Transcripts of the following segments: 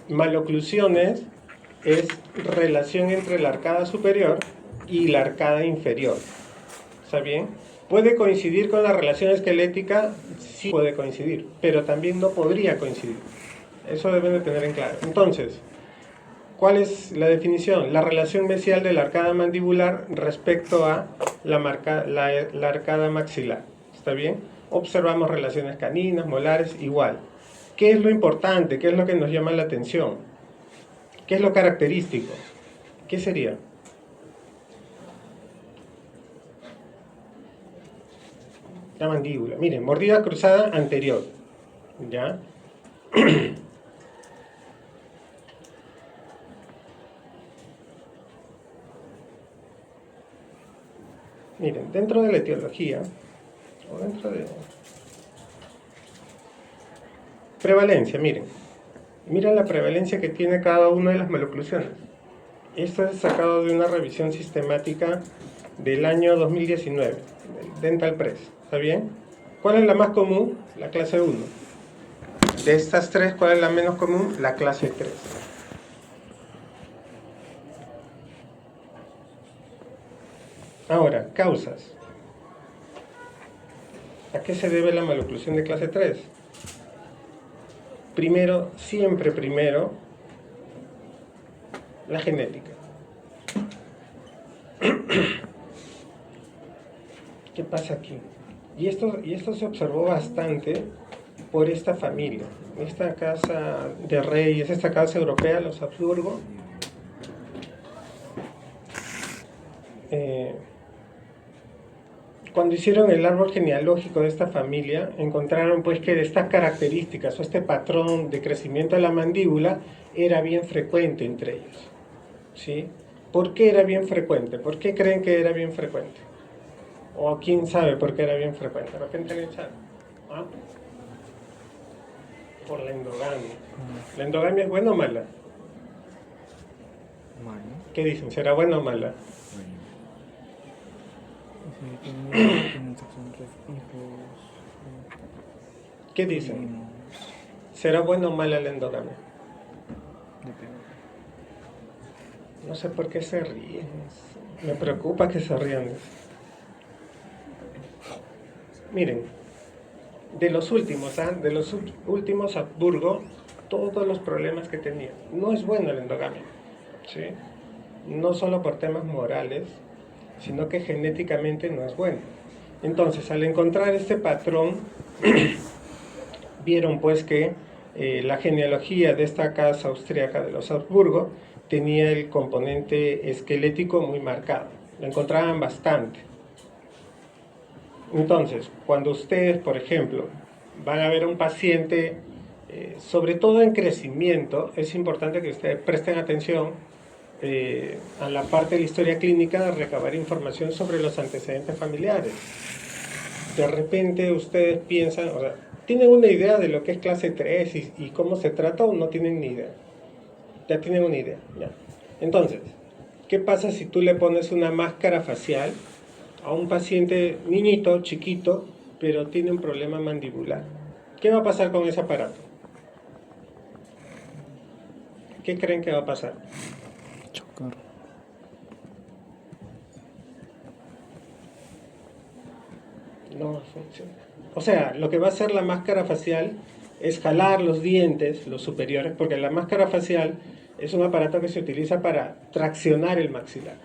Maloclusiones es relación entre la arcada superior y la arcada inferior. ¿Está bien? ¿Puede coincidir con la relación esquelética? Sí puede coincidir, pero también no podría coincidir. Eso deben de tener en claro. Entonces, ¿cuál es la definición? La relación mesial de la arcada mandibular respecto a la arcada maxilar. ¿Está bien? Observamos relaciones caninas, molares, igual. ¿Qué es lo importante? ¿Qué es lo que nos llama la atención? ¿Qué es lo característico? ¿Qué sería? La mandíbula. Miren, mordida cruzada anterior. ¿Ya? Miren, dentro de la etiología, o dentro de prevalencia, miren. Miren la prevalencia que tiene cada una de las maloclusiones. Esto es sacado de una revisión sistemática del año 2019, Dental Press. ¿Está bien? ¿Cuál es la más común? La clase 1. De estas tres, ¿cuál es la menos común? La clase 3. Ahora, causas. ¿A qué se debe la maloclusión de clase 3? Primero, siempre primero, la genética. ¿Qué pasa aquí? Y esto se observó bastante por esta familia. Esta casa de reyes, esta casa europea, los Habsburgo, cuando hicieron el árbol genealógico de esta familia, encontraron pues que estas características o este patrón de crecimiento de la mandíbula era bien frecuente entre ellos. ¿Sí? ¿Por qué era bien frecuente? ¿Por qué creen que era bien frecuente? ¿O quién sabe por qué era bien frecuente? De repente alguien sabe. ¿Ah? Por la endogamia. ¿La endogamia es buena o mala? Malo. ¿Qué dicen? ¿Será buena o mala? Tienen sexo entre hijos. ¿Qué dicen? Primos. ¿Será buena o mala la endogamia? Depende. No sé por qué se ríen. Me preocupa que se rían. Miren, de los últimos Habsburgo, todos los problemas que tenían. No es buena la endogamia, ¿sí? No solo por temas morales, sino que genéticamente no es bueno. Entonces, al encontrar este patrón, vieron pues que la genealogía de esta casa austríaca de los Habsburgo tenía el componente esquelético muy marcado. Lo encontraban bastante. Entonces, cuando ustedes, por ejemplo, van a ver a un paciente, sobre todo en crecimiento, es importante que ustedes presten atención a la parte de la historia clínica, de recabar información sobre los antecedentes familiares. De repente ustedes piensan, o sea, ¿tienen una idea de lo que es clase 3 y cómo se trata o no tienen ni idea? Ya tienen una idea, ya. Entonces, ¿qué pasa si tú le pones una máscara facial a un paciente niñito, chiquito, pero tiene un problema mandibular? ¿Qué va a pasar con ese aparato? ¿Qué creen que va a pasar? Chocar. No funciona. O sea, lo que va a hacer la máscara facial es jalar los dientes, los superiores, porque la máscara facial es un aparato que se utiliza para traccionar el maxilar.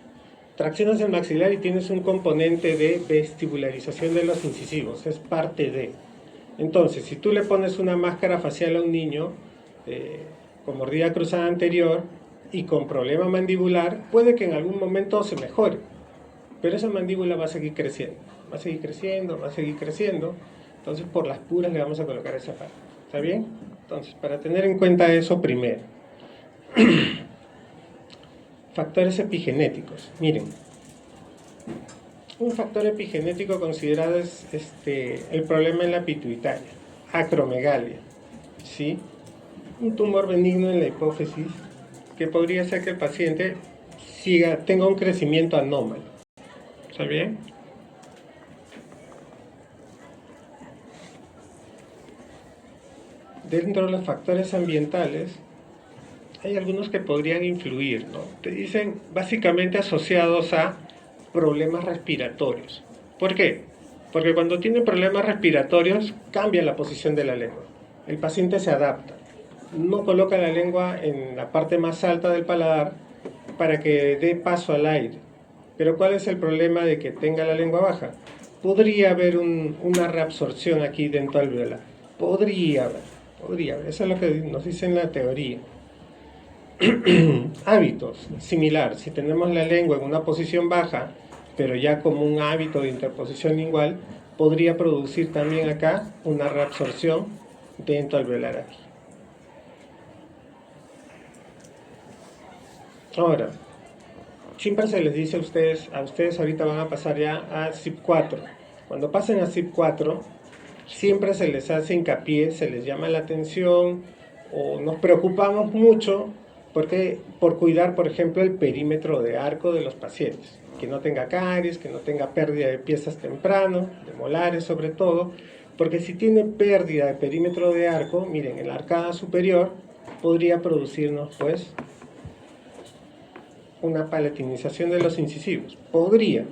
Traccionas el maxilar y tienes un componente de vestibularización de los incisivos, es parte de. Entonces, si tú le pones una máscara facial a un niño con mordida cruzada anterior y con problema mandibular, puede que en algún momento se mejore, pero esa mandíbula va a seguir creciendo, va a seguir creciendo, va a seguir creciendo. Entonces, por las puras le vamos a colocar ese aparato. ¿Está bien? Entonces, para tener en cuenta eso primero. Factores epigenéticos. Miren, un factor epigenético considerado es el problema en la pituitaria, acromegalia, ¿sí? Un tumor benigno en la hipófisis que podría ser que el paciente tenga un crecimiento anómalo. ¿Está bien? Dentro de los factores ambientales hay algunos que podrían influir, ¿no? Te dicen básicamente asociados a problemas respiratorios. ¿Por qué? Porque cuando tienen problemas respiratorios cambia la posición de la lengua. El paciente se adapta. No coloca la lengua en la parte más alta del paladar para que dé paso al aire. Pero ¿cuál es el problema de que tenga la lengua baja? Podría haber una reabsorción aquí dentro alveolar. Podría haber. Eso es lo que nos dice en la teoría. Hábitos, similar. Si tenemos la lengua en una posición baja, pero ya como un hábito de interposición lingual, podría producir también acá una reabsorción dentro alveolar aquí. Ahora, siempre se les dice a ustedes ahorita van a pasar ya a CIP4. Cuando pasen a CIP4, siempre se les hace hincapié, se les llama la atención o nos preocupamos mucho por cuidar, por ejemplo, el perímetro de arco de los pacientes. Que no tenga caries, que no tenga pérdida de piezas temprano, de molares sobre todo, porque si tiene pérdida de perímetro de arco, miren, en la arcada superior podría producirnos pues una palatinización de los incisivos. Podría,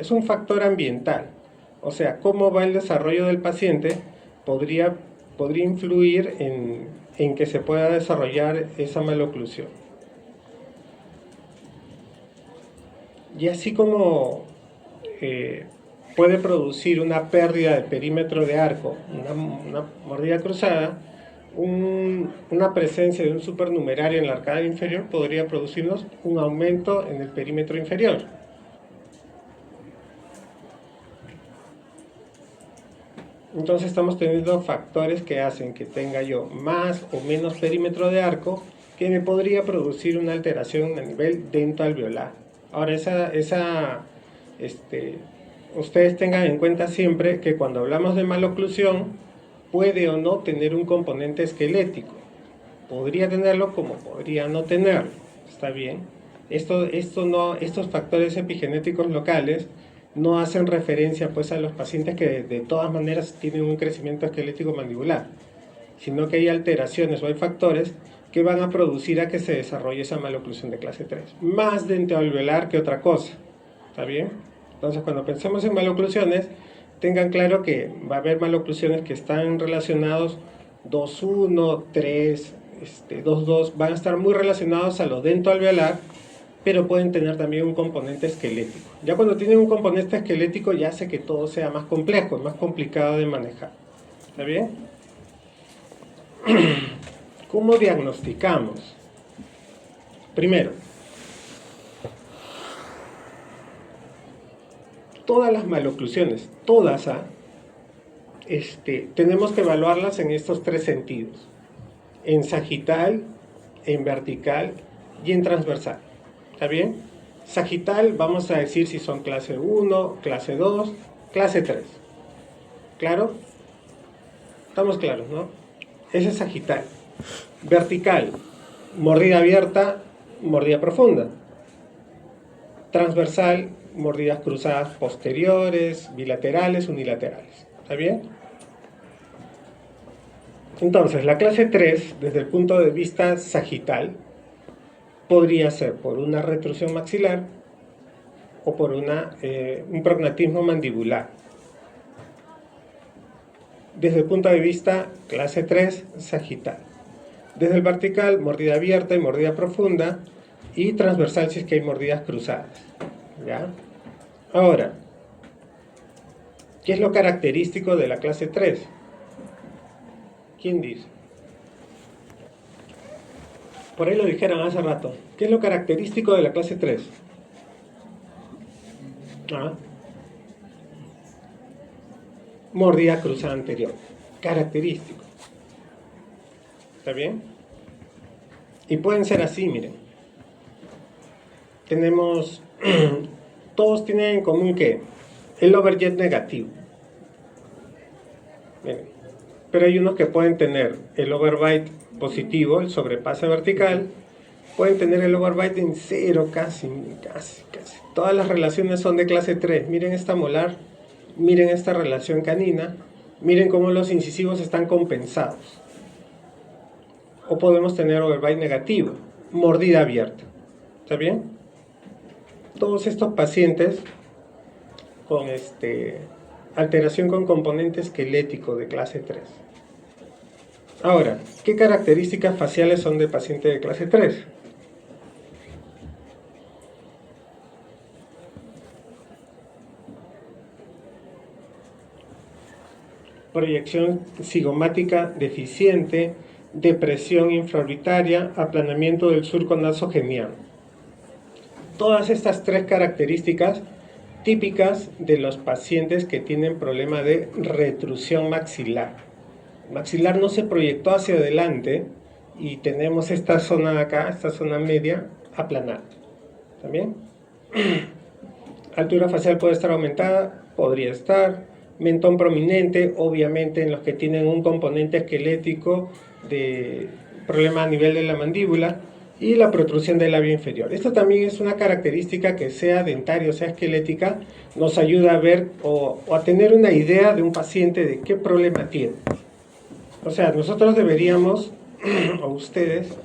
es un factor ambiental. O sea, cómo va el desarrollo del paciente podría influir en que se pueda desarrollar esa maloclusión. Y así como puede producir una pérdida de perímetro de arco, una mordida cruzada, una presencia de un supernumerario en la arcada inferior podría producirnos un aumento en el perímetro inferior. Entonces estamos teniendo factores que hacen que tenga yo más o menos perímetro de arco que me podría producir una alteración a nivel dentoalveolar. Ahora, ustedes tengan en cuenta siempre que cuando hablamos de maloclusión puede o no tener un componente esquelético. Podría tenerlo como podría no tenerlo. ¿Está bien? Estos factores epigenéticos locales no hacen referencia pues a los pacientes que de todas maneras tienen un crecimiento esquelético mandibular, sino que hay alteraciones o hay factores que van a producir a que se desarrolle esa maloclusión de clase 3, más dentoalveolar que otra cosa. ¿Está bien? Entonces, cuando pensemos en maloclusiones, tengan claro que va a haber maloclusiones que están relacionados 2.1, 3, 2.2, van a estar muy relacionados a lo dentoalveolar, pero pueden tener también un componente esquelético. Ya cuando tienen un componente esquelético ya hace que todo sea más complejo, más complicado de manejar. ¿Está bien? ¿Cómo diagnosticamos? Primero, todas las maloclusiones, todas, tenemos que evaluarlas en estos tres sentidos: en sagital, en vertical y en transversal. ¿Está bien? Sagital vamos a decir si son clase 1, clase 2, clase 3. ¿Claro? Estamos claros, ¿no? Ese es sagital. Vertical, mordida abierta, mordida profunda. Transversal, mordidas cruzadas posteriores, bilaterales, unilaterales. ¿Está bien? Entonces, la clase 3, desde el punto de vista sagital, podría ser por una retrusión maxilar o por un prognatismo mandibular. Desde el punto de vista clase 3, sagital. Desde el vertical, mordida abierta y mordida profunda, y transversal si es que hay mordidas cruzadas. ¿Ya? Ahora, ¿qué es lo característico de la clase 3? ¿Quién dice? Por ahí lo dijeron hace rato. ¿Qué es lo característico de la clase 3? Mordida cruzada anterior. Característico. ¿Está bien? Y pueden ser así, miren. Tenemos... todos tienen en común que el overjet negativo. Miren. Pero hay unos que pueden tener el overbite positivo, el sobrepase vertical. Pueden tener el overbite en 0, casi. Todas las relaciones son de clase 3. Miren esta molar, miren esta relación canina, miren cómo los incisivos están compensados. O podemos tener overbite negativo. mordida abierta. ¿Está bien? Todos estos pacientes con alteración con componente esquelético de clase 3. Ahora, ¿qué características faciales son de paciente de clase 3? Proyección cigomática deficiente, depresión infraorbitaria, aplanamiento del surco nasogeniano. Todas estas tres características típicas de los pacientes que tienen problema de retrusión maxilar. El maxilar no se proyectó hacia adelante y tenemos esta zona de acá, esta zona media, aplanada. ¿Está bien? Altura facial puede estar aumentada, podría estar. Mentón prominente, obviamente en los que tienen un componente esquelético de problema a nivel de la mandíbula, y la protrusión del labio inferior. Esto también es una característica que, sea dentaria o sea esquelética, nos ayuda a ver o a tener una idea de un paciente de qué problema tiene. O sea, nosotros deberíamos, o ustedes,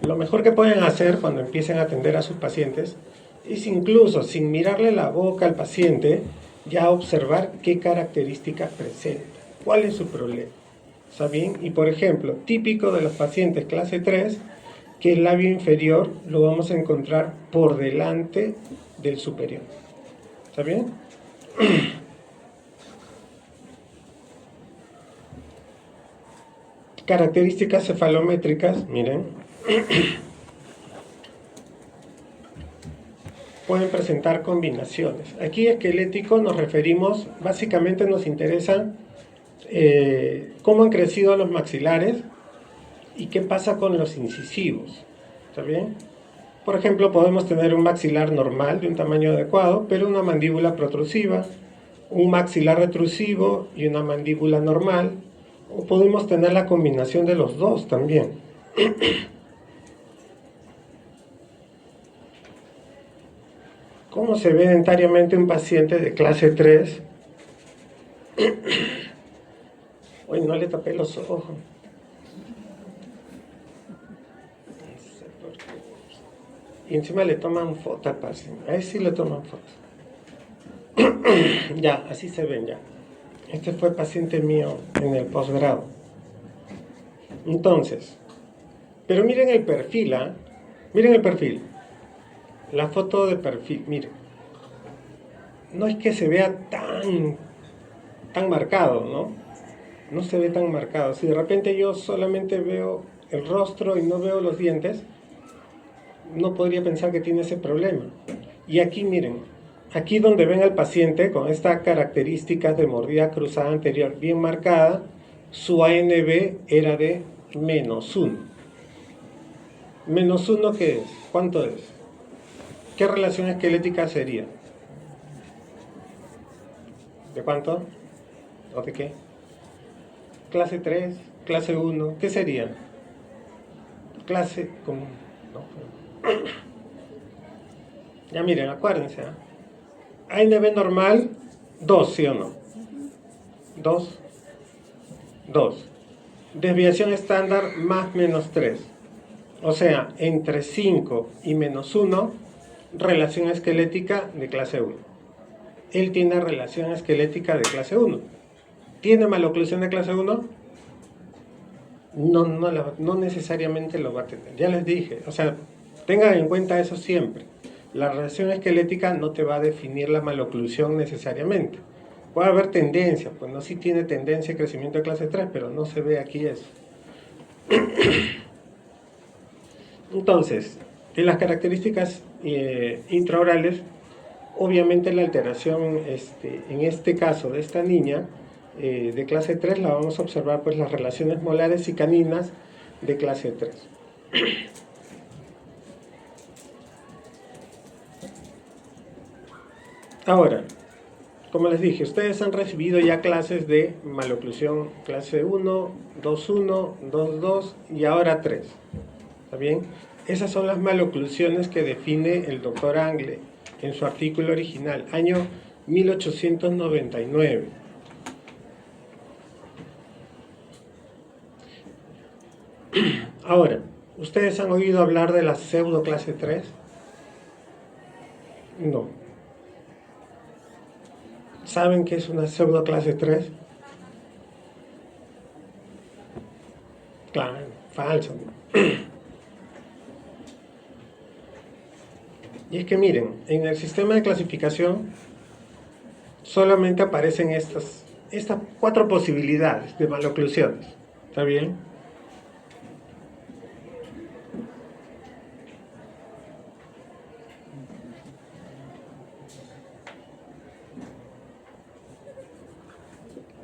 lo mejor que pueden hacer cuando empiecen a atender a sus pacientes es, incluso sin mirarle la boca al paciente, ya observar qué características presenta, cuál es su problema. ¿Está bien? Y por ejemplo, típico de los pacientes clase 3, que el labio inferior lo vamos a encontrar por delante del superior. ¿Está bien? Características cefalométricas, miren. Pueden presentar combinaciones. Aquí esquelético nos referimos, básicamente nos interesa cómo han crecido los maxilares y qué pasa con los incisivos. ¿Está bien? Por ejemplo, podemos tener un maxilar normal de un tamaño adecuado, pero una mandíbula protrusiva, un maxilar retrusivo y una mandíbula normal, o podemos tener la combinación de los dos también. ¿Cómo se ve dentariamente un paciente de clase 3? Hoy no le tapé los ojos. Y encima le toman foto al paciente. Ahí sí le toman foto. Ya, así se ven ya. Este fue paciente mío en el posgrado. Entonces, pero miren el perfil, ¿ah? Miren el perfil. La foto de perfil, miren. No es que se vea tan marcado, ¿no? No se ve tan marcado. Si de repente yo solamente veo el rostro y no veo los dientes, no podría pensar que tiene ese problema. Y aquí miren, aquí donde ven al paciente con esta característica de mordida cruzada anterior bien marcada, su ANB era de -1. ¿-1 qué es? ¿Cuánto es? ¿Qué relación esquelética sería? ¿De cuánto? ¿O de qué? Clase 3, clase 1, ¿qué sería? Clase común. No. Ya miren, acuérdense. ANB normal, 2, ¿sí o no? 2. 2. Desviación estándar más -3. O sea, entre 5 y -1, relación esquelética de clase 1. Él tiene relación esquelética de clase 1. ¿Tiene maloclusión de clase 1? No necesariamente lo va a tener. Ya les dije, o sea, tengan en cuenta eso siempre. La relación esquelética no te va a definir la maloclusión necesariamente. Puede haber tendencia, pues no, sí tiene tendencia a crecimiento de clase 3, pero no se ve aquí eso. Entonces, en las características intraorales, obviamente la alteración, en este caso de esta niña, de clase 3, la vamos a observar pues las relaciones molares y caninas de clase 3. Ahora, como les dije, ustedes han recibido ya clases de maloclusión clase 1, 2.1, 2.2 y ahora 3. ¿Está bien? Esas son las maloclusiones que define el doctor Angle en su artículo original, año 1899. Ahora, ¿Ustedes han oído hablar de la pseudo clase 3? No. ¿Saben qué es una pseudo clase 3? Claro, falso. Y es que miren, en el sistema de clasificación solamente aparecen estas 4 posibilidades de maloclusiones. ¿Está bien?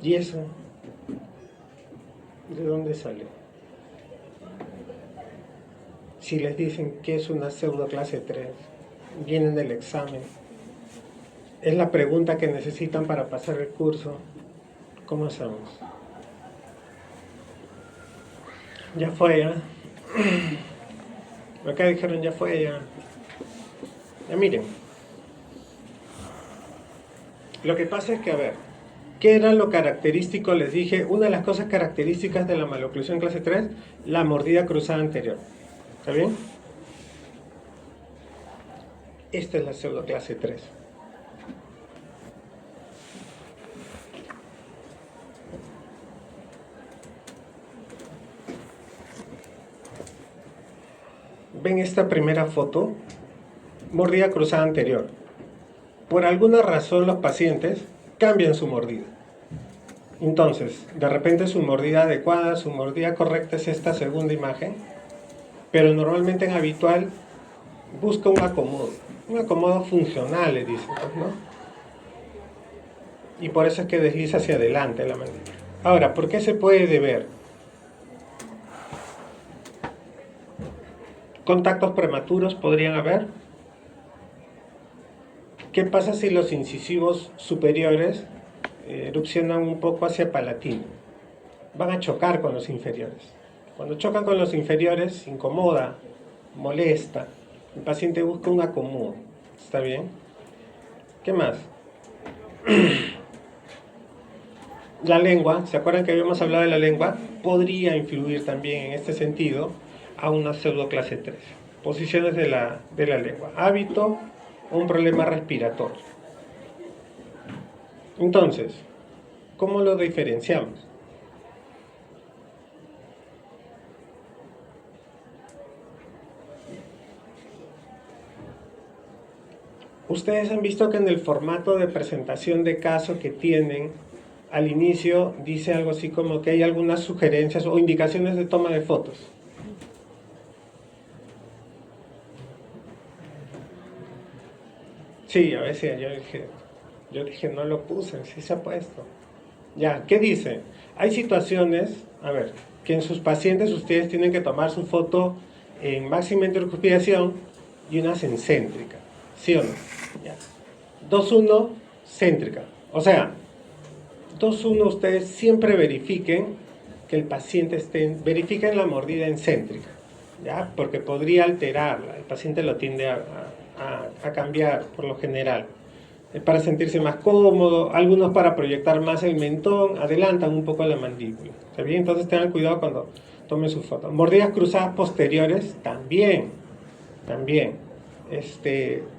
¿Y eso? ¿De dónde sale? Si les dicen que es una pseudo clase 3, vienen del examen, es la pregunta que necesitan para pasar el curso, ¿cómo hacemos? Ya fue, ¿eh? Acá dijeron ya fue, ya. Ya miren. Lo que pasa es que, a ver, ¿qué era lo característico? Les dije, una de las cosas características de la maloclusión clase 3, la mordida cruzada anterior. ¿Está bien? Esta es la pseudo clase 3. ¿Ven esta primera foto? Mordida cruzada anterior. Por alguna razón los pacientes cambian su mordida. Entonces, de repente su mordida adecuada, su mordida correcta es esta segunda imagen, pero normalmente en habitual busca un acomodo funcional, le dicen, ¿no? Y por eso es que desliza hacia adelante la mandíbula. Ahora, ¿por qué se puede deber? ¿Contactos prematuros podrían haber? ¿Qué pasa si los incisivos superiores erupcionan un poco hacia palatino? Van a chocar con los inferiores. Cuando chocan con los inferiores, incomoda, molesta. El paciente busca un acomodo. ¿Está bien? ¿Qué más? La lengua, ¿se acuerdan que habíamos hablado de la lengua? Podría influir también en este sentido a una pseudo clase 3. Posiciones de la lengua. Hábito o un problema respiratorio. Entonces, ¿cómo lo diferenciamos? Ustedes han visto que en el formato de presentación de caso que tienen, al inicio dice algo así como que hay algunas sugerencias o indicaciones de toma de fotos. Sí, a veces yo dije no lo puse, sí se ha puesto. Ya, ¿qué dice? Hay situaciones, a ver, que en sus pacientes ustedes tienen que tomar su foto en máxima intercuspiración y unas en céntrica, ¿sí o no? Ya. 2-1, céntrica. O sea, 2-1 ustedes siempre verifiquen que el paciente verifiquen la mordida en céntrica, ¿ya? Porque podría alterarla, el paciente lo tiende a cambiar por lo general. Para sentirse más cómodo, algunos para proyectar más el mentón, adelantan un poco la mandíbula. ¿Está bien? Entonces tengan cuidado cuando tomen su foto. Mordidas cruzadas posteriores, también.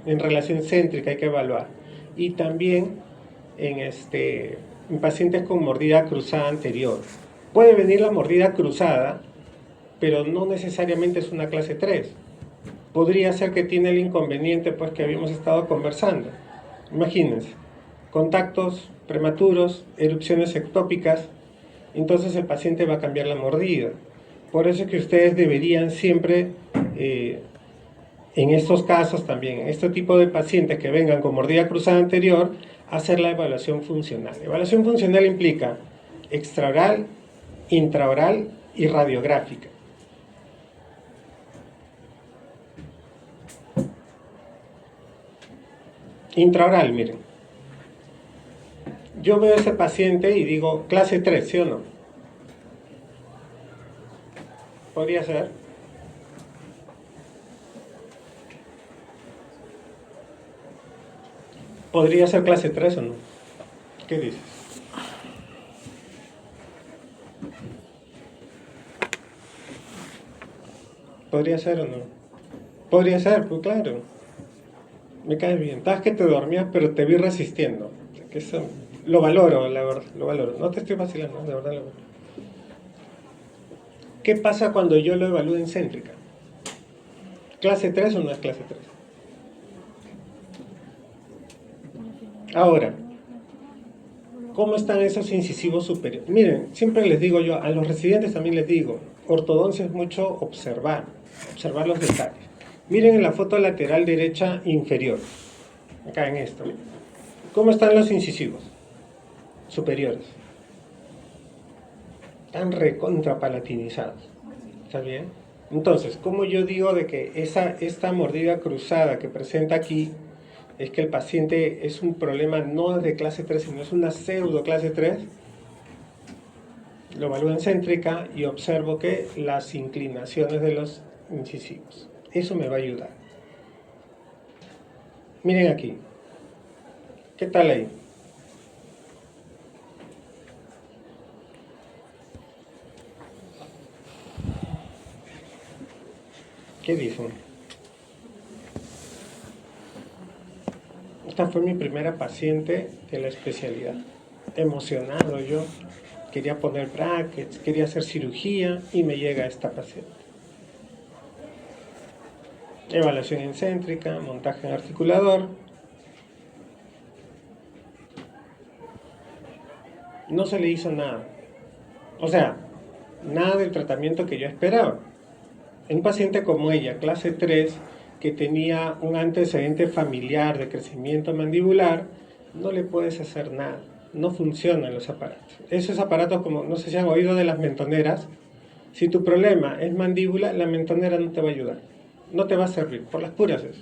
En relación céntrica hay que evaluar. Y también en pacientes con mordida cruzada anterior. Puede venir la mordida cruzada, pero no necesariamente es una clase 3. Podría ser que tiene el inconveniente pues, que habíamos estado conversando. Imagínense, contactos prematuros, erupciones ectópicas, entonces el paciente va a cambiar la mordida. Por eso es que ustedes deberían siempre, en estos casos también, en este tipo de pacientes que vengan con mordida cruzada anterior, hacer la evaluación funcional. Evaluación funcional implica extraoral, intraoral y radiográfica. Intraoral, miren. Yo veo a ese paciente y digo, clase 3, ¿sí o no? Podría ser. ¿Podría ser clase 3 o no? ¿Qué dices? ¿Podría ser o no? Podría ser, pues claro. Me caes bien. Estabas que te dormías, pero te vi resistiendo. O sea, que eso lo valoro, la verdad, lo valoro. No te estoy vacilando, de verdad lo valoro. ¿Qué pasa cuando yo lo evalúo en céntrica? ¿Clase 3 o no es clase 3? Ahora, ¿cómo están esos incisivos superiores? Miren, siempre les digo yo, a los residentes también les digo, ortodoncia es mucho observar los detalles. Miren en la foto lateral derecha inferior, acá en esto. ¿Cómo están los incisivos superiores? Están recontrapalatinizados. ¿Está bien? Entonces, ¿cómo yo digo de que esta mordida cruzada que presenta aquí es que el paciente es un problema no de clase 3, sino es una pseudo clase 3? Lo evalúo en céntrica y observo que las inclinaciones de los incisivos. Eso me va a ayudar. Miren aquí. ¿Qué tal ahí? ¿Qué dicen? Esta fue mi primera paciente de la especialidad. Emocionado yo. Quería poner brackets, quería hacer cirugía y me llega esta paciente. Evaluación en céntrica, montaje en articulador. No se le hizo nada. O sea, nada del tratamiento que yo esperaba. Un paciente como ella, clase 3, que tenía un antecedente familiar de crecimiento mandibular, no le puedes hacer nada. No funcionan los aparatos. Esos aparatos, como no sé si han oído de las mentoneras, si tu problema es mandíbula, la mentonera no te va a ayudar. No te va a servir, por las puras eso.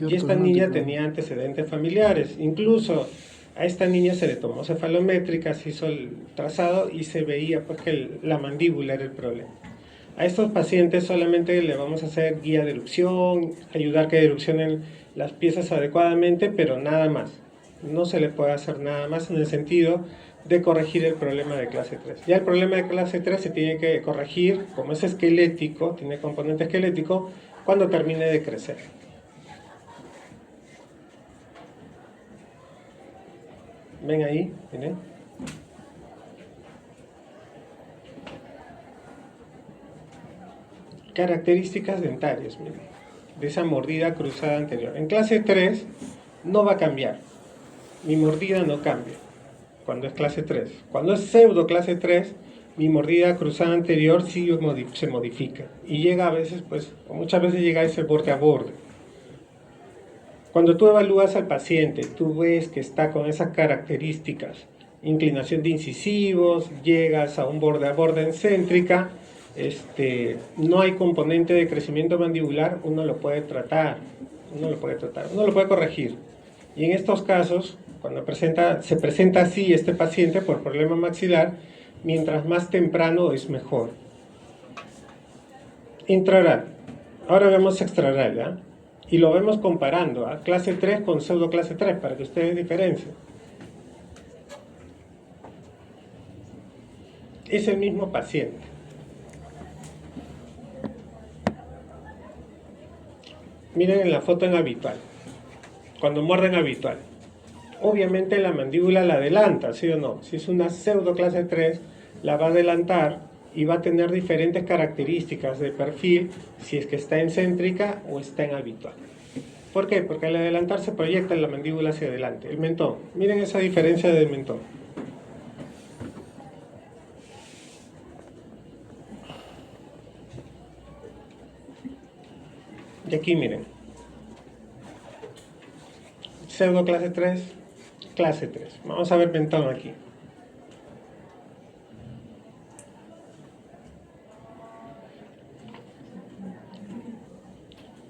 Y esta niña tenía antecedentes familiares. Incluso a esta niña se le tomó cefalométrica, se hizo el trazado y se veía pues, que la mandíbula era el problema. A estos pacientes solamente le vamos a hacer guía de erupción, ayudar que erupcionen las piezas adecuadamente, pero nada más. No se le puede hacer nada más en el sentido de corregir el problema de clase 3. Ya el problema de clase 3 se tiene que corregir, como es esquelético, tiene componente esquelético, cuando termine de crecer. ¿Ven ahí? Miren. Características dentarias, miren, de esa mordida cruzada anterior. En clase 3 no va a cambiar. Mi mordida no cambia cuando es clase 3. Cuando es pseudo clase 3, mi mordida cruzada anterior sí se modifica. Y llega a veces, pues, o muchas veces llega a ese borde a borde. Cuando tú evalúas al paciente, tú ves que está con esas características, inclinación de incisivos, llegas a un borde a borde en céntrica, no hay componente de crecimiento mandibular, uno lo puede tratar, uno lo puede corregir. Y en estos casos, cuando se presenta así este paciente por problema maxilar, mientras más temprano es mejor. Intraoral. Ahora vemos extraoral, ¿ya? Y lo vemos comparando a clase 3 con pseudo clase 3 para que ustedes diferencien. Es el mismo paciente. Miren en la foto en habitual. Cuando muerden habitual. Obviamente la mandíbula la adelanta, ¿sí o no? Si es una pseudo clase 3, la va a adelantar y va a tener diferentes características de perfil si es que está en céntrica o está en habitual. ¿Por qué? Porque al adelantar se proyecta la mandíbula hacia adelante. El mentón. Miren esa diferencia del mentón. Y aquí miren. Pseudo clase 3, clase 3. Vamos a ver mentón aquí.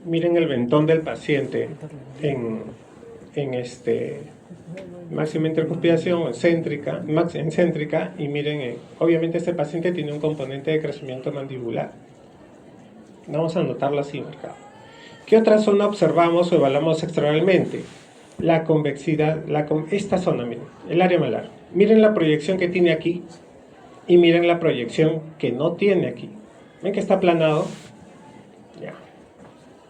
Miren el mentón del paciente en máxima intercuspidación en céntrica, y miren, obviamente este paciente tiene un componente de crecimiento mandibular. Vamos a anotarlo así marcado. ¿Qué otra zona observamos o evaluamos extraoralmente? La convexidad, esta zona, miren, el área malar. Miren la proyección que tiene aquí y miren la proyección que no tiene aquí. ¿Ven que está aplanado? Ya.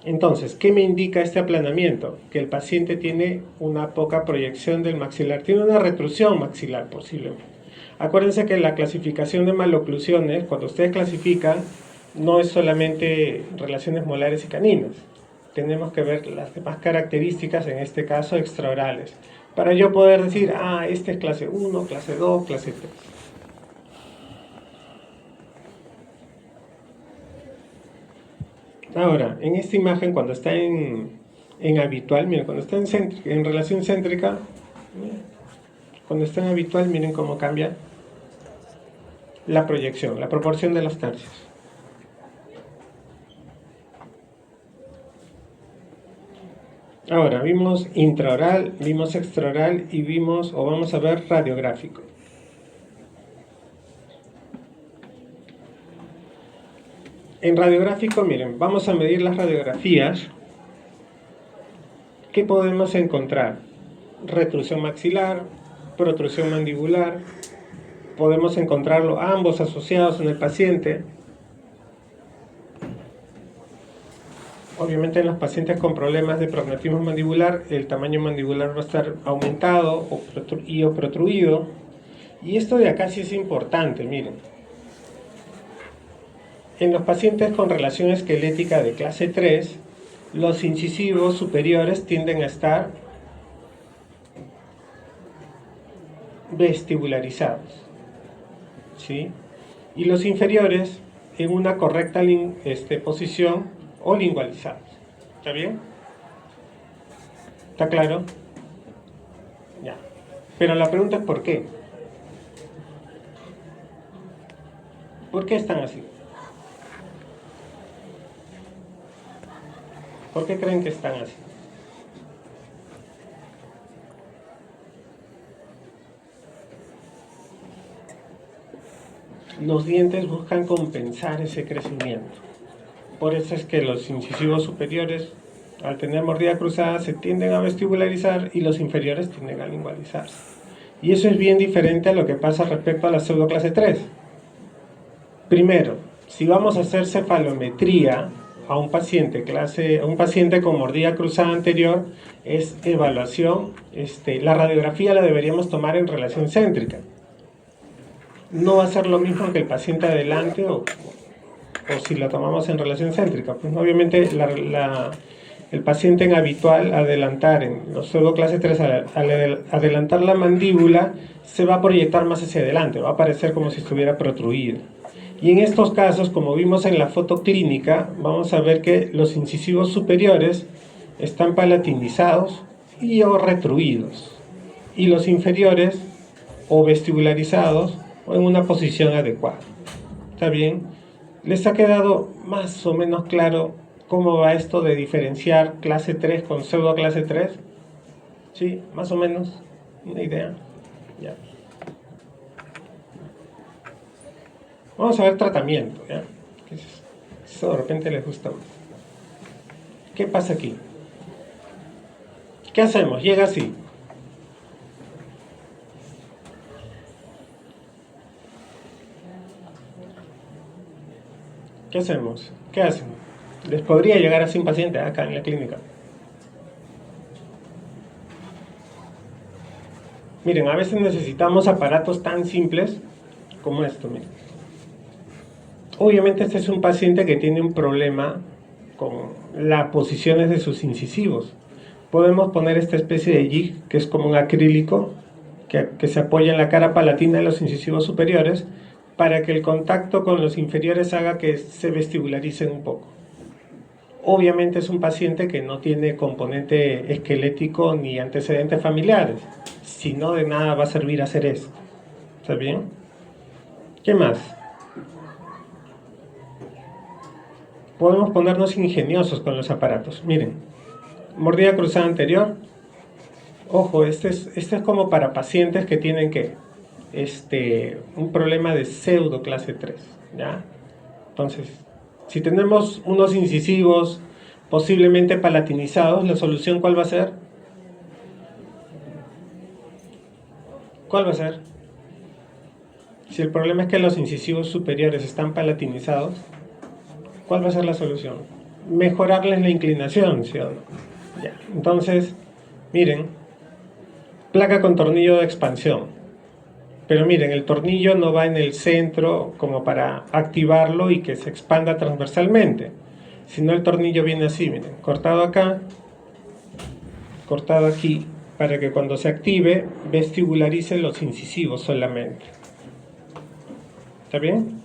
Entonces, ¿qué me indica este aplanamiento? Que el paciente tiene una poca proyección del maxilar, tiene una retrusión maxilar posiblemente. Acuérdense que la clasificación de maloclusiones, cuando ustedes clasifican, no es solamente relaciones molares y caninas. Tenemos que ver las demás características, en este caso extraorales, para yo poder decir, este es clase 1, clase 2, clase 3. Ahora, en esta imagen, cuando está en habitual, miren, cuando está en relación céntrica, cuando está en habitual, miren cómo cambia la proyección, la proporción de los tercios. Ahora, vimos intraoral, vimos extraoral y vimos, o vamos a ver, radiográfico. En radiográfico, miren, vamos a medir las radiografías. ¿Qué podemos encontrar? Retrusión maxilar, protrusión mandibular. Podemos encontrarlo ambos asociados en el paciente. Obviamente en los pacientes con problemas de prognatismo mandibular, el tamaño mandibular va a estar aumentado o protruido. Y esto de acá sí es importante, miren. En los pacientes con relación esquelética de clase 3, los incisivos superiores tienden a estar vestibularizados, ¿sí? Y los inferiores en una correcta posición o lingualizados. ¿Está bien? ¿Está claro? Ya. Pero la pregunta es ¿por qué? ¿Por qué están así? ¿Por qué creen que están así? Los dientes buscan compensar ese crecimiento. Por eso es que los incisivos superiores, al tener mordida cruzada, se tienden a vestibularizar y los inferiores tienden a lingualizarse. Y eso es bien diferente a lo que pasa respecto a la pseudoclase 3. Primero, si vamos a hacer cefalometría a un paciente con mordida cruzada anterior, es evaluación, la radiografía la deberíamos tomar en relación céntrica. No va a ser lo mismo que el paciente adelante o si lo tomamos en relación céntrica. Pues obviamente el paciente en habitual, adelantar en los pseudo clase 3, al adelantar la mandíbula, se va a proyectar más hacia adelante, va a parecer como si estuviera protruido. Y en estos casos, como vimos en la foto clínica, vamos a ver que los incisivos superiores están palatinizados y o retruidos, y los inferiores o vestibularizados o en una posición adecuada. ¿Está bien? ¿Les ha quedado más o menos claro cómo va esto de diferenciar clase 3 con pseudo clase 3? ¿Sí? ¿Más o menos? ¿Una idea? Ya. Vamos a ver tratamiento, ¿ya? Eso de repente les gusta más. ¿Qué pasa aquí? ¿Qué hacemos? Llega así. ¿Qué hacemos? ¿Qué hacen? Les podría llegar así un paciente acá en la clínica. Miren, a veces necesitamos aparatos tan simples como esto, miren. Obviamente este es un paciente que tiene un problema con las posiciones de sus incisivos. Podemos poner esta especie de jig, que es como un acrílico, que se apoya en la cara palatina de los incisivos superiores, para que el contacto con los inferiores haga que se vestibularicen un poco. Obviamente es un paciente que no tiene componente esquelético ni antecedentes familiares, si no de nada va a servir hacer esto. ¿Está bien? ¿Qué más? Podemos ponernos ingeniosos con los aparatos. Miren, mordida cruzada anterior. Ojo, este es como para pacientes que tienen un problema de pseudo clase 3, ¿ya? Entonces, si tenemos unos incisivos posiblemente palatinizados, ¿la solución cuál va a ser? ¿Cuál va a ser? Si el problema es que los incisivos superiores están palatinizados, ¿cuál va a ser la solución? mejorarles la inclinación, ¿sí o no? Ya. Entonces, miren, placa con tornillo de expansión. Pero miren, el tornillo no va en el centro como para activarlo y que se expanda transversalmente, sino el tornillo viene así, miren, cortado acá, cortado aquí, para que cuando se active vestibularice los incisivos solamente. ¿Está bien?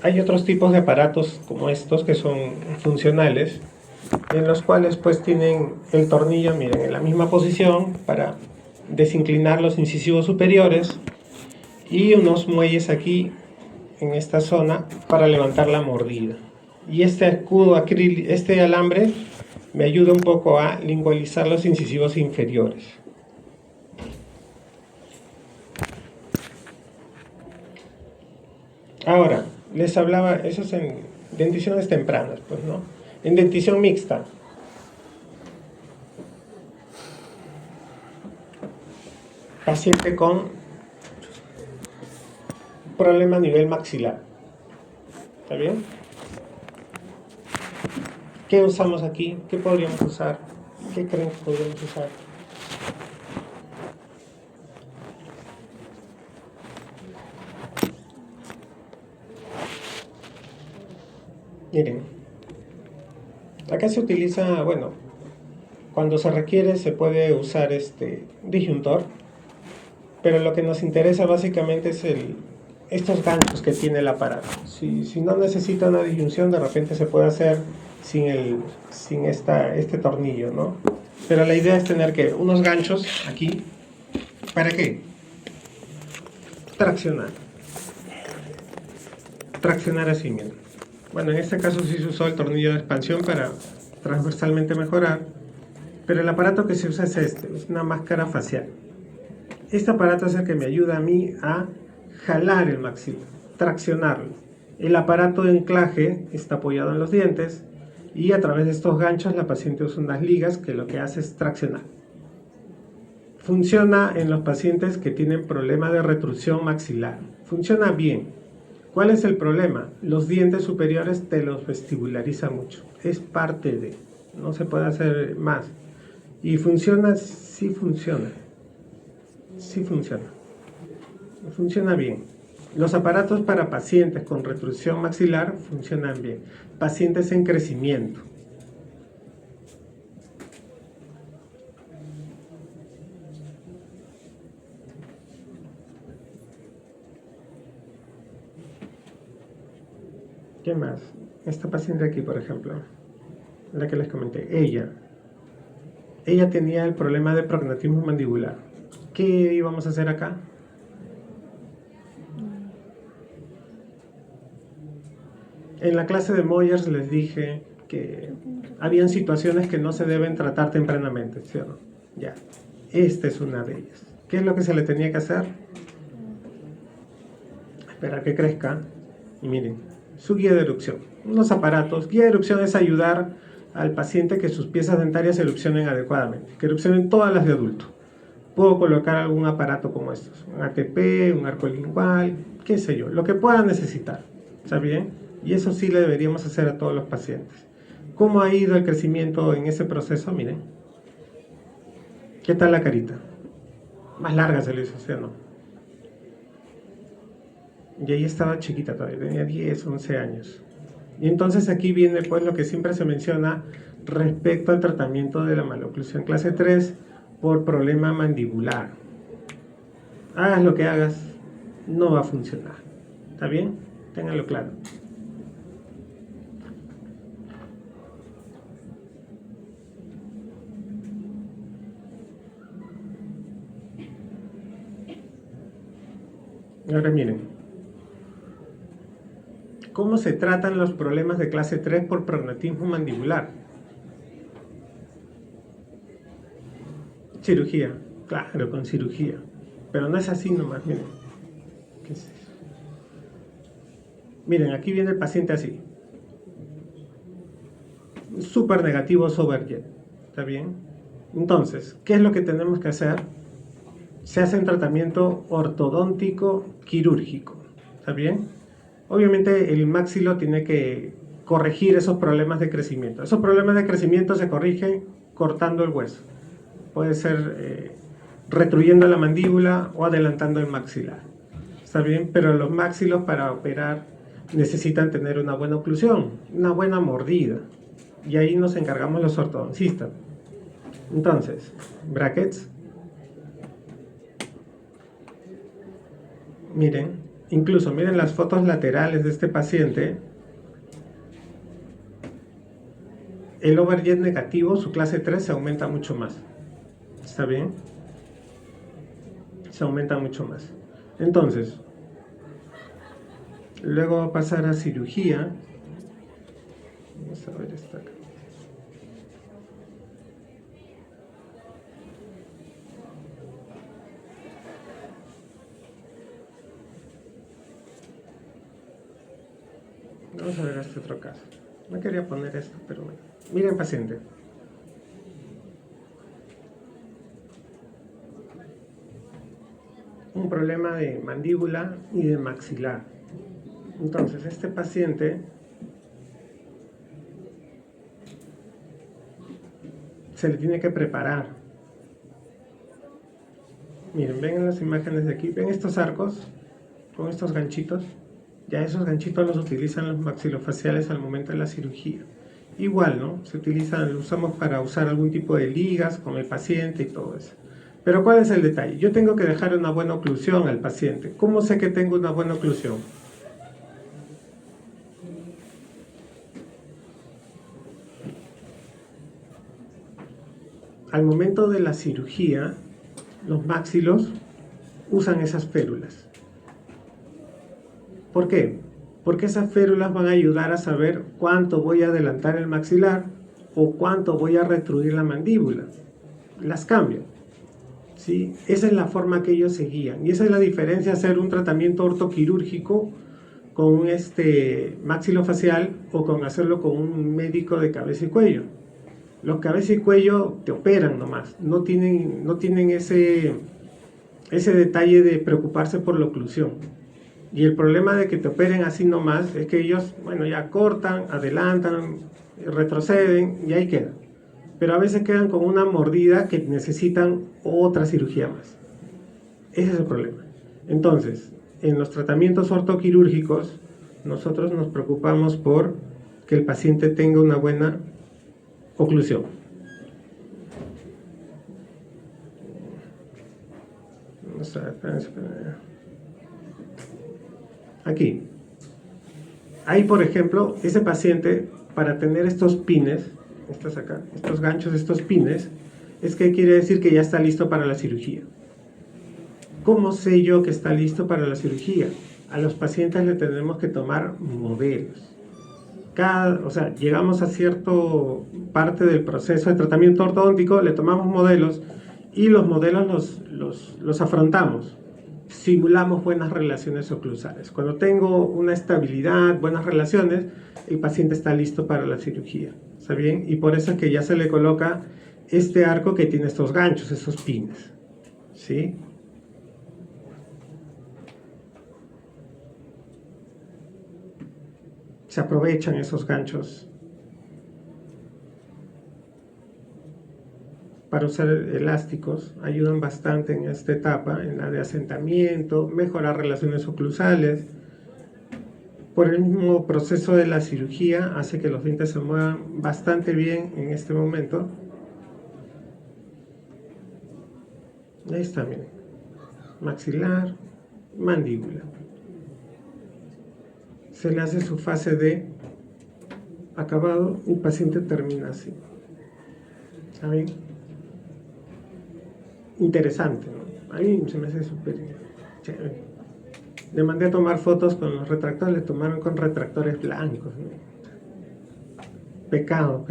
Hay otros tipos de aparatos como estos que son funcionales, en los cuales pues tienen el tornillo, miren, en la misma posición para desinclinar los incisivos superiores y unos muelles aquí en esta zona para levantar la mordida. Y este escudo acrílico, este alambre me ayuda un poco a lingualizar los incisivos inferiores. Ahora, les hablaba, eso es en denticiones tempranas, pues, ¿no? En dentición mixta, paciente con problema a nivel maxilar. ¿Está bien? ¿Qué usamos aquí? ¿Qué podríamos usar? ¿Qué creen que podríamos usar? Miren, acá se utiliza, bueno, cuando se requiere se puede usar este disyuntor, pero lo que nos interesa básicamente es estos ganchos que tiene el aparato. Si no necesita una disyunción, de repente se puede hacer sin este tornillo, ¿no? Pero la idea es tener que unos ganchos aquí, ¿para qué? Traccionar. Traccionar así, miren. Bueno, en este caso sí se usó el tornillo de expansión para transversalmente mejorar, pero el aparato que se usa es este, es una máscara facial. Este aparato es el que me ayuda a mí a jalar el maxilar, traccionarlo. El aparato de anclaje está apoyado en los dientes y a través de estos ganchos la paciente usa unas ligas que lo que hace es traccionar. Funciona en los pacientes que tienen problema de retrusión maxilar. Funciona bien. ¿Cuál es el problema? Los dientes superiores te los vestibulariza mucho. Es parte de, no se puede hacer más. Y funciona, sí funciona. Sí funciona. Funciona bien. Los aparatos para pacientes con retrusión maxilar funcionan bien. Pacientes en crecimiento. ¿Qué más? Esta paciente aquí, por ejemplo, la que les comenté, ella tenía el problema de prognatismo mandibular. ¿Qué íbamos a hacer acá? En la clase de Moyers les dije que habían situaciones que no se deben tratar tempranamente, ¿sí o no? Ya, esta es una de ellas. ¿Qué es lo que se le tenía que hacer? Esperar que crezca y miren, su guía de erupción. Unos aparatos, guía de erupción es ayudar al paciente que sus piezas dentarias erupcionen adecuadamente, que erupcionen todas las de adulto. Puedo colocar algún aparato como estos, un ATP, un arco lingual, qué sé yo, lo que pueda necesitar, ¿está bien? Y eso sí le deberíamos hacer a todos los pacientes. ¿Cómo ha ido el crecimiento en ese proceso? Miren. ¿Qué tal la carita? Más larga se le hizo, ¿sí o no? Y ahí estaba chiquita todavía, tenía 10, 11 años. Y entonces aquí viene pues lo que siempre se menciona respecto al tratamiento de la maloclusión clase 3 por problema mandibular. Hagas lo que hagas, no va a funcionar. ¿Está bien? Ténganlo claro. Ahora miren, ¿cómo se tratan los problemas de clase 3 por prognatismo mandibular? Cirugía, claro, con cirugía. Pero no es así nomás, miren. ¿Qué es eso? Miren, aquí viene el paciente así. Súper negativo Soberjet. ¿Está bien? Entonces, ¿qué es lo que tenemos que hacer? Se hace un tratamiento ortodóntico quirúrgico. ¿Está bien? Obviamente el maxilo tiene que corregir esos problemas de crecimiento. Esos problemas de crecimiento se corrigen cortando el hueso. Puede ser retruyendo la mandíbula o adelantando el maxilar. ¿Está bien? Pero los maxilos para operar necesitan tener una buena oclusión, una buena mordida. Y ahí nos encargamos los ortodoncistas. Entonces, brackets. Miren, incluso miren las fotos laterales de este paciente. El overjet negativo, su clase 3, se aumenta mucho más. ¿Está bien? Se aumenta mucho más. Entonces, luego va a pasar a cirugía. Vamos a ver esta acá. Vamos a ver este otro caso. No quería poner esto, pero bueno. Miren, paciente. Un problema de mandíbula y de maxilar. Entonces, este paciente se le tiene que preparar. Miren, ven en las imágenes de aquí, ven estos arcos con estos ganchitos. Ya esos ganchitos los utilizan los maxilofaciales al momento de la cirugía. Igual, ¿no? Se utilizan, lo usamos para usar algún tipo de ligas con el paciente y todo eso. Pero ¿cuál es el detalle? Yo tengo que dejar una buena oclusión al paciente. ¿Cómo sé que tengo una buena oclusión? Al momento de la cirugía, los maxilos usan esas férulas. ¿Por qué? Porque esas férulas van a ayudar a saber cuánto voy a adelantar el maxilar o cuánto voy a retruir la mandíbula. Las cambio. ¿Sí? Esa es la forma que ellos se guían. Y esa es la diferencia de hacer un tratamiento ortoquirúrgico con un maxilofacial o con hacerlo con un médico de cabeza y cuello. Los cabeza y cuello te operan nomás. No tienen ese detalle de preocuparse por la oclusión. Y el problema de que te operen así nomás es que ellos, bueno, ya cortan, adelantan, retroceden y ahí quedan. Pero a veces quedan con una mordida que necesitan otra cirugía más. Ese es el problema. Entonces, en los tratamientos ortoquirúrgicos, nosotros nos preocupamos por que el paciente tenga una buena oclusión. Vamos a ver, espérense. Aquí. Ahí, por ejemplo, ese paciente, para tener estos pines, estos ganchos, estos pines, es que quiere decir que ya está listo para la cirugía. ¿Cómo sé yo que está listo para la cirugía? A los pacientes le tenemos que tomar modelos. Llegamos a cierta parte del proceso de tratamiento ortodóntico, le tomamos modelos y los modelos los afrontamos. Simulamos buenas relaciones oclusales. Cuando tengo una estabilidad, buenas relaciones, el paciente está listo para la cirugía. ¿Está bien? Y por eso es que ya se le coloca este arco que tiene estos ganchos, estos pines. ¿Sí? Se aprovechan esos ganchos para usar elásticos, ayudan bastante en esta etapa, en la de asentamiento, mejorar relaciones oclusales. Por el mismo proceso de la cirugía hace que los dientes se muevan bastante bien en este momento. Ahí está, miren. Maxilar, mandíbula. Se le hace su fase de acabado y el paciente termina así. ¿Saben? Interesante, ¿no? A mí se me hace súper chévere. Le mandé a tomar fotos con los retractores, le tomaron con retractores blancos, ¿no? Pecado.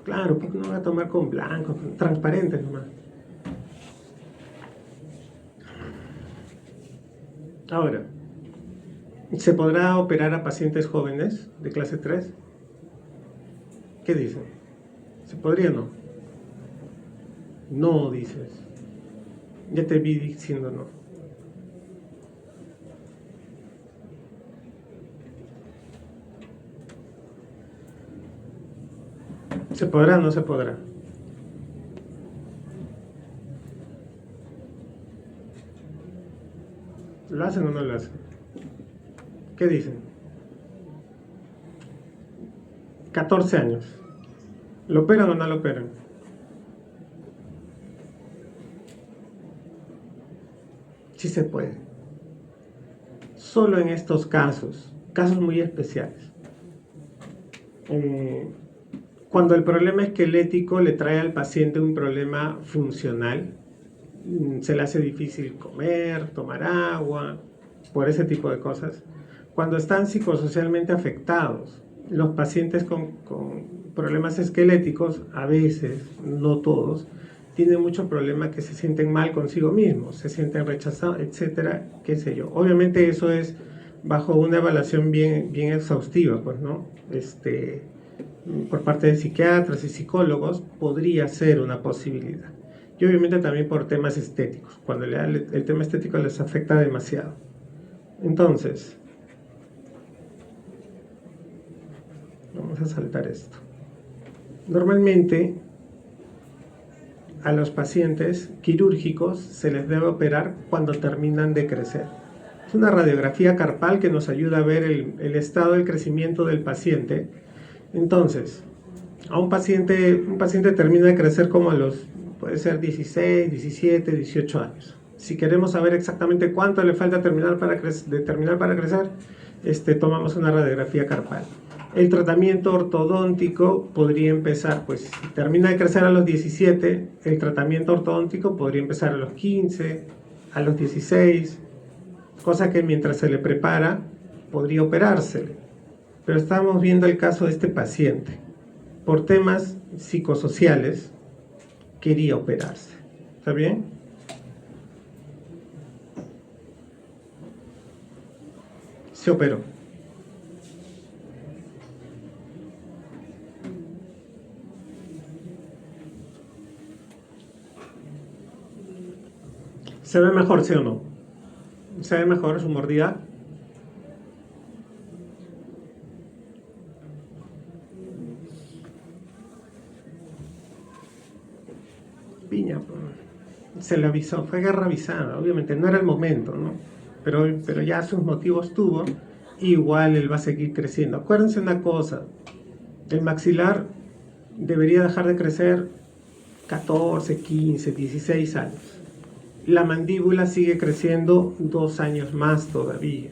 Claro, ¿por qué no va a tomar con blancos, con transparentes nomás? Ahora, ¿se podrá operar a pacientes jóvenes de clase 3? ¿Qué dicen? ¿Se podría o no? No, dices. Ya te vi diciendo no. ¿Se podrá o no se podrá? ¿Lo hacen o no lo hacen? ¿Qué dicen? 14 años. ¿Lo operan o no lo operan? Sí se puede. Solo en estos casos muy especiales. Cuando el problema esquelético le trae al paciente un problema funcional, se le hace difícil comer, tomar agua, por ese tipo de cosas. Cuando están psicosocialmente afectados, los pacientes con problemas esqueléticos, a veces, no todos, tienen muchos problemas que se sienten mal consigo mismos, se sienten rechazados, etcétera, qué sé yo. Obviamente eso es bajo una evaluación bien exhaustiva, pues, ¿no? Por parte de psiquiatras y psicólogos podría ser una posibilidad. Y obviamente también por temas estéticos, cuando el tema estético les afecta demasiado. Entonces, vamos a saltar esto. Normalmente, a los pacientes quirúrgicos se les debe operar cuando terminan de crecer. Es una radiografía carpal que nos ayuda a ver el estado del crecimiento del paciente. Entonces, a un paciente termina de crecer como a los, puede ser 16, 17, 18 años. Si queremos saber exactamente cuánto le falta terminar para crecer, tomamos una radiografía carpal. El tratamiento ortodóntico podría empezar, pues si termina de crecer a los 17, el tratamiento ortodóntico podría empezar a los 15, a los 16, cosa que mientras se le prepara, podría operársele. Pero estamos viendo el caso de este paciente. Por temas psicosociales, quería operarse. ¿Está bien? Se operó. ¿Se ve mejor, sí o no? ¿Se ve mejor su mordida? Piña, pues. Se le avisó, fue guerra avisada, obviamente no era el momento, ¿no? Pero ya sus motivos tuvo, igual él va a seguir creciendo. Acuérdense una cosa, el maxilar debería dejar de crecer 14, 15, 16 años. La mandíbula sigue creciendo 2 años más todavía.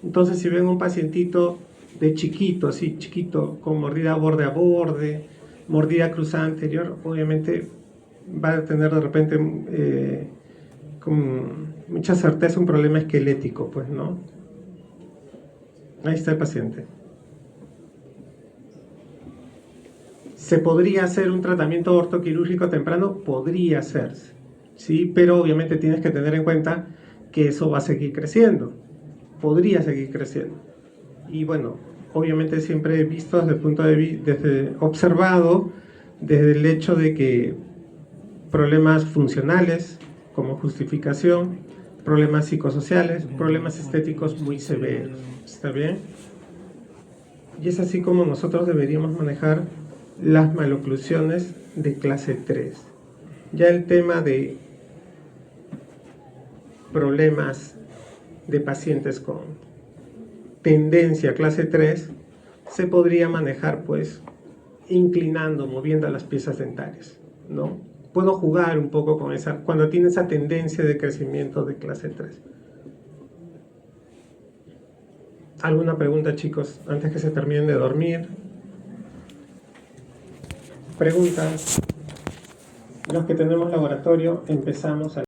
Entonces, si ven un pacientito de chiquito, así chiquito, con mordida borde a borde, mordida cruzada anterior, obviamente va a tener de repente con mucha certeza un problema esquelético, pues, ¿no? Ahí está el paciente. ¿Se podría hacer un tratamiento ortoquirúrgico temprano? Podría hacerse, ¿sí? Pero obviamente tienes que tener en cuenta que eso va a seguir creciendo. Podría seguir creciendo. Y bueno, obviamente siempre he visto desde el punto de vista, observado desde el hecho de que problemas funcionales como justificación, problemas psicosociales, problemas estéticos muy severos. ¿Está bien? Y es así como nosotros deberíamos manejar las maloclusiones de clase 3. Ya el tema de problemas de pacientes con tendencia a clase 3 se podría manejar pues inclinando, moviendo las piezas dentarias, ¿no? Puedo jugar un poco con esa, cuando tiene esa tendencia de crecimiento de clase 3. ¿Alguna pregunta, chicos, antes que se terminen de dormir? Preguntas. Los que tenemos laboratorio empezamos a